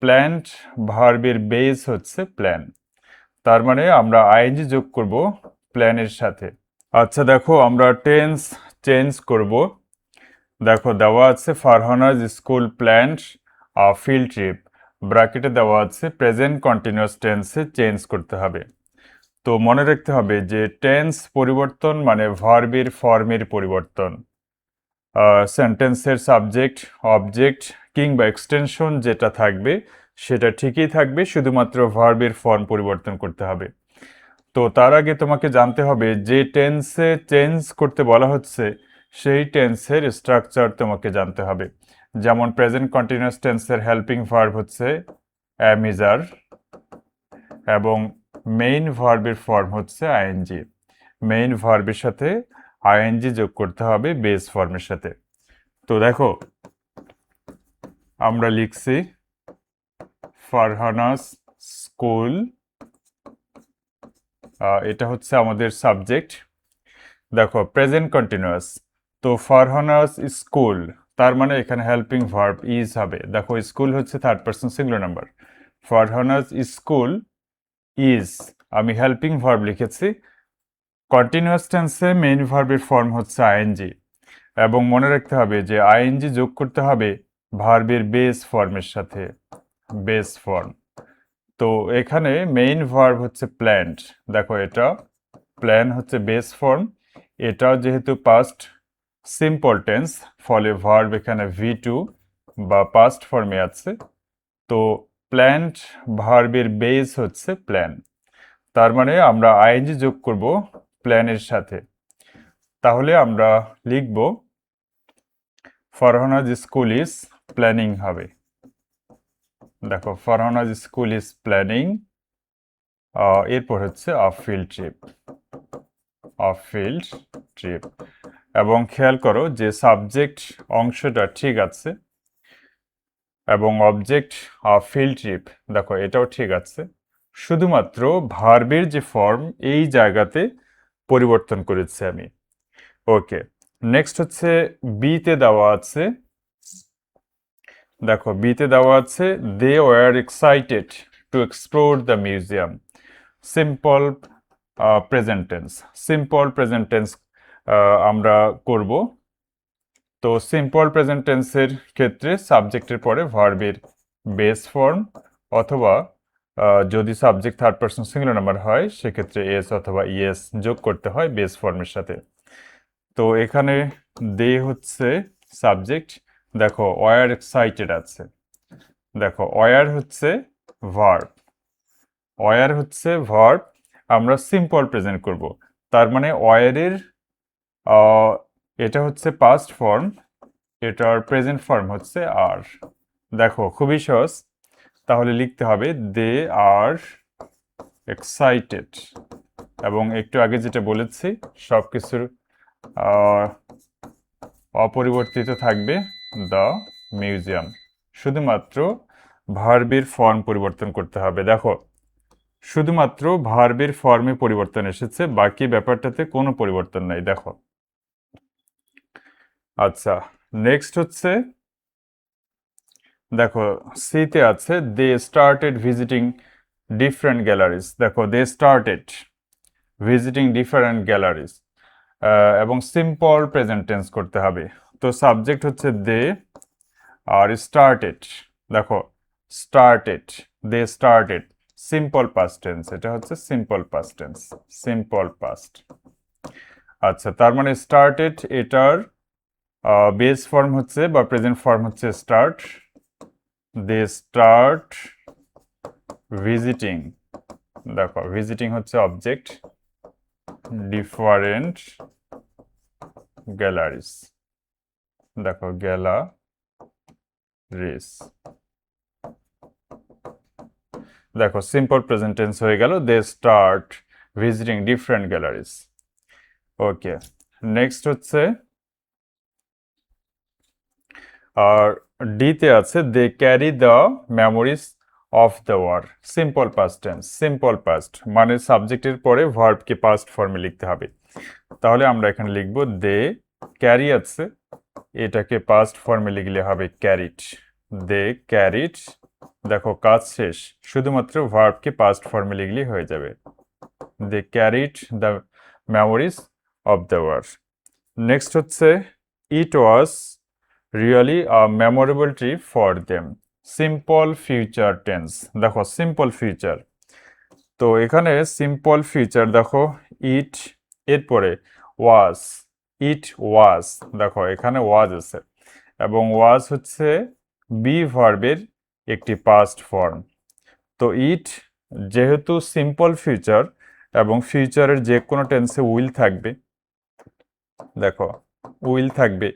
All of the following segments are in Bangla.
প্ল্যান্ড ভার্বের বেস হচ্ছে প্ল্যান, তার মানে আমরা আইএনজি যোগ করব প্ল্যানের সাথে। আচ্ছা দেখো আমরা টেন্স চেঞ্জ করব। দেখো দেওয়া আছে Farhanaz school planned field trip, ব্র্যাকেটে দেওয়া আছে প্রেজেন্ট কন্টিনিউয়াস টেন্সে চেঞ্জ করতে হবে। তো মনে রাখতে হবে যে টেন্স পরিবর্তন মানে ভার্বের ফর্মের পরিবর্তন। সেন্টেন্সের সাবজেক্ট, অবজেক্ট কিংবা এক্সটেনশন যেটা থাকবে সেটা ঠিকই থাকবে, শুধুমাত্র ভার্বের ফর্ম পরিবর্তন করতে হবে। তো তার আগে তোমাকে জানতে হবে যে টেন্সে চেঞ্জ করতে বলা হচ্ছে সেই টেন্সের স্ট্রাকচার তোমাকে জানতে হবে। যেমন প্রেজেন্ট কন্টিনিউয়াস টেন্সের হেল্পিং ভার্ব হচ্ছে অ্যাম ইজ আর, এবং মেইন ভার্বের ফর্ম হচ্ছে আইএনজি। মেইন ভার্বের সাথে আইএনজি যোগ করতে হবে বেস ফর্মের সাথে। তো দেখো আমরা লিখছি ফারহানাস স্কুল, এটা হচ্ছে আমাদের সাবজেক্ট। দেখো প্রেজেন্ট কন্টিনিউয়াস, তো ফারহানাস স্কুল, তার মানে এখানে হেল্পিং ভার্ব ইজ হবে। দেখো স্কুল হচ্ছে third person singular number, Farhana's school is, আমি হেল্পিং ভার্ব লিখেছি। কন্টিনিউয়াস টেন্সে মেইন ভার্বের ফর্ম হচ্ছে আইএনজি, এবং মনে রাখতে হবে যে আইএনজি যোগ করতে হবে ভার্বের বেস ফর্মের সাথে, বেস ফর্ম। তো এখানে মেইন ভার্ব হচ্ছে প্ল্যান্ড, দেখো এটা প্ল্যান হচ্ছে বেস ফর্ম, এটাও যেহেতু পাস্ট সিম্পল টেন্স ফলে ভার্ব এখানে V2 বা পাস্ট ফর্মে আছে। তো প্ল্যান্ড ভার্বের বেস হচ্ছে প্ল্যান, তার মানে আমরা আইএনজি যোগ করব প্ল্যানের সাথে। তাহলে আমরা লিখব ফারহানাজ স্কুল ইজ প্ল্যানিং হবে। দেখো ফারহানাজ স্কুল ইজ প্ল্যানিং, এরপর হচ্ছে আ ফিল্ড ট্রিপ, আ ফিল্ড ট্রিপ। এবং খেয়াল করো যে সাবজেক্ট অংশটা ঠিক আছে এবং অবজেক্ট ফিল্ড ট্রিপ, দেখো এটাও ঠিক আছে, শুধুমাত্র ভার্বের যে ফর্ম এই জায়গাতে পরিবর্তন করেছি আমি। ওকে, নেক্সট হচ্ছে বিতে দেওয়া আছে, দেখো বিতে দেওয়া আছে they were excited to explore the museum. Simple present tense, simple present tense আমরা করব। তো সিম্পল প্রেজেন্ট টেন্সের ক্ষেত্রে সাবজেক্টের পরে ভার্বের বেস ফর্ম, অথবা যদি subject third person singular number হয় সেক্ষেত্রে এস অথবা ইএস যোগ করতে হয় বেস ফর্মের সাথে। তো এখানে দে হচ্ছে সাবজেক্ট, দেখো ওয়ার এক্সাইটেড আছে, দেখো ওয়ার হচ্ছে ভার্ব, ওয়ার হচ্ছে ভার্ব, আমরা সিম্পল প্রেজেন্ট করব, তার মানে ওয়ারের এটা হচ্ছে পাস্ট ফর্ম, এটার প্রেজেন্ট ফর্ম হচ্ছে আর। দেখো খুবই সহজ, তাহলে লিখতে হবে দে আর এক্সাইটেড, এবং একটু আগে যেটা বলেছি সব কিছুর অপরিবর্তিত থাকবে দ্য মিউজিয়াম, শুধুমাত্র ভার্বের ফর্ম পরিবর্তন করতে হবে। দেখো শুধুমাত্র ভার্বের ফর্মে পরিবর্তন এসেছে, বাকি ব্যাপারটাতে কোনো পরিবর্তন নাই। দেখো আচ্ছা, নেক্সট হচ্ছে দেখো সিতে আছে they started visiting different galleries. দেখো they started visiting different galleries, এবং সিম্পল প্রেজেন্ট টেন্স করতে হবে। তো সাবজেক্ট হচ্ছে দে আর স্টার্টেড, দেখো started, they started, simple past tense, এটা হচ্ছে simple past tense, simple past. আচ্ছা, তার মানে স্টার্টেড এটার বেস ফর্ম হচ্ছে বা প্রেজেন্ট ফর্ম হচ্ছে স্টার্ট, দে স্টার্ট ভিজিটিং, দেখো ভিজিটিং হচ্ছে অবজেক্ট, ডিফারেন্ট গ্যালারিজ, দেখো গ্যালারিজ, দেখো সিম্পল প্রেজেন্ট টেন্স হয়ে গেল they start visiting different galleries. Okay, next হচ্ছে আর ডিতে আছে they carry the memories of the war. Simple past tense, simple past মানে সাবজেক্টের পরে ভার্বকে পাস্ট ফর্মে লিখতে হবে। তাহলে আমরা এখানে লিখব দে ক্যারি আছে, এটাকে পাস্ট ফর্মে লিখলে হবে ক্যারিড, দে ক্যারিড দেখো কাজ শেষ, শুধুমাত্র ভার্বকে পাস্ট ফর্মে লিখলেই হয়ে যাবে। They carried the memories of the war. Next হচ্ছে it was really a memorable trip for them. Simple future tense, দেখো সিম্পল ফিউচার। তো এখানে সিম্পল ফিউচার দেখো ইট, এরপরে ওয়াজ, ইট ওয়াজ, দেখো এখানে ওয়াজ আছে এবং ওয়াজ হচ্ছে বি ভার্বের একটি পাস্ট ফর্ম। তো ইট যেহেতু সিম্পল ফিউচার এবং ফিউচারের যে কোনো টেন্সে উইল থাকবে, দেখো উইল থাকবে,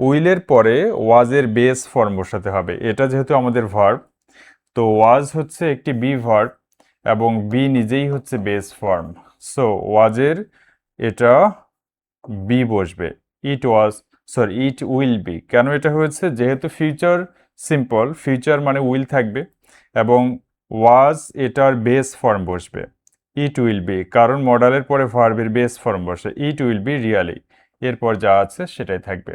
উইলের পরে ওয়াজের বেস ফর্ম বসাতে হবে। এটা যেহেতু আমাদের ভার্ব, তো ওয়াজ হচ্ছে একটি বি ভার্ব এবং বি নিজেই হচ্ছে বেস ফর্ম। সো ওয়াজের এটা বি বসবে। ইট ওয়াজ, সরি ইট উইল বি। কেন এটা হয়েছে? যেহেতু ফিউচার সিম্পল, ফিউচার মানে উইল থাকবে এবং ওয়াজ এটার বেস ফর্ম বসবে। ইট উইল বি, কারণ মডালের পরে ভার্বের বেস ফর্ম বসে। ইট উইল বি রিয়ালি, এরপর যা আছে সেটাই থাকবে।